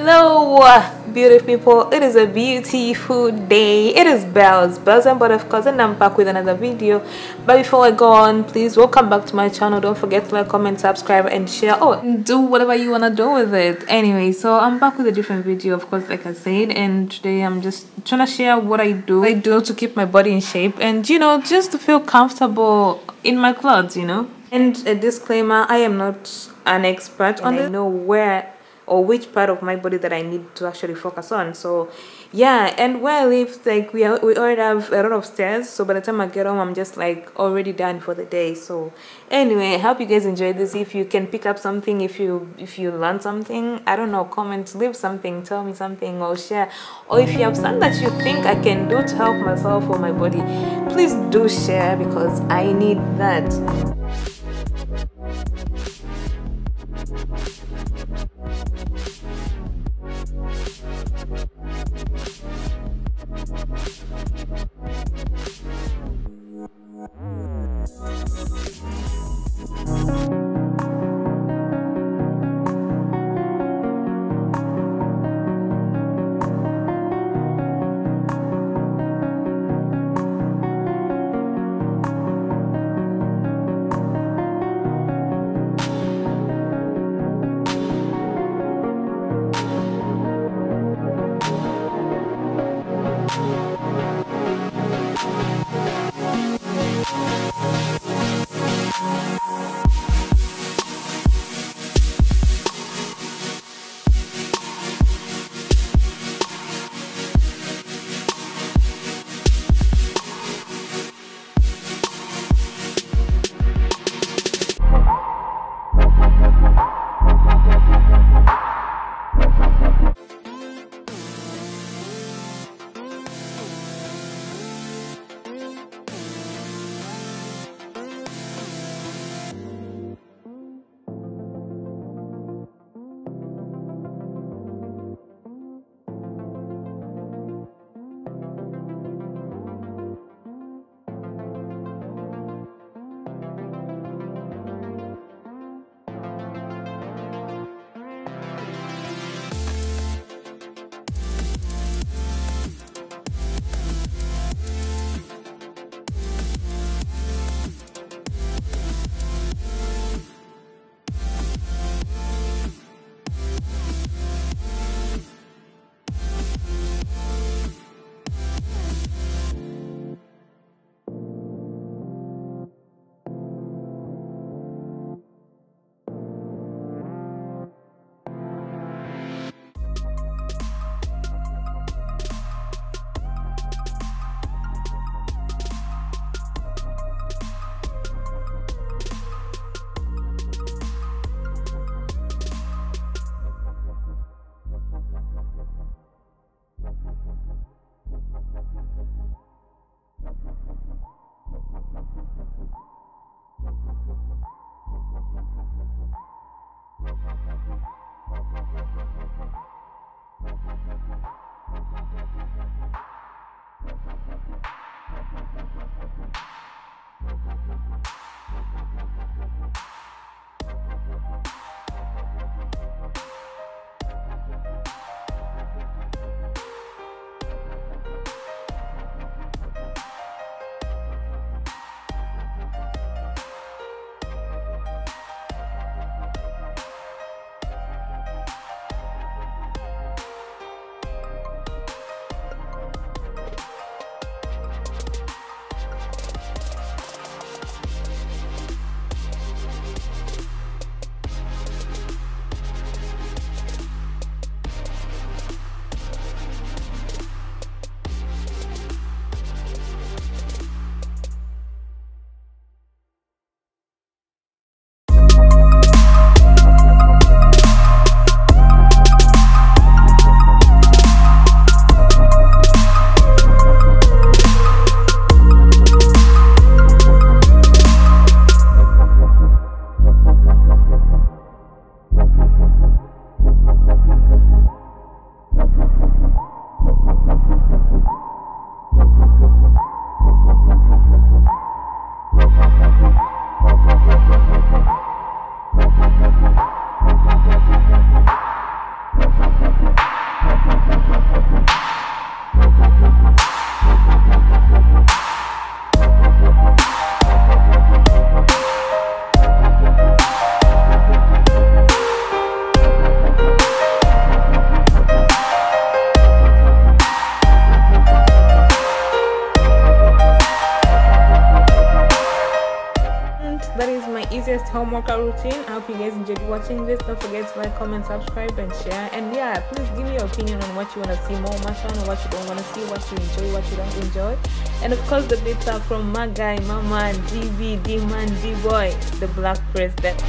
Hello, beautiful people. It is a beautiful day. It is bells and buttercups, and I'm back with another video. But before I go on, please welcome back to my channel. Don't forget to like, comment, subscribe, and share. Oh, do whatever you wanna do with it. Anyway, so I'm back with a different video, of course, like I said, and today I'm just trying to share what I do to keep my body in shape, and just to feel comfortable in my clothes, And a disclaimer: I am not an expert on it. I know where or which part of my body that I need to actually focus on. So yeah, and where I live, like we already have a lot of stairs, so by the time I get home I'm just like already done for the day. So anyway, I hope you guys enjoyed this. If you can pick up something, if you learn something, I don't know, comment, leave something, tell me something, or share. Or if you have something that you think I can do to help myself or my body, please do share, because I need that. easiest home workout routine. I hope you guys enjoyed watching this. Don't forget to like, comment, subscribe, and share. And yeah, please give me your opinion on what you want to see more on my channel, what you don't want to see, what you enjoy, what you don't enjoy. And of course, the beats are from my guy, my man, DB, D-Man, D-Boy, the Black President.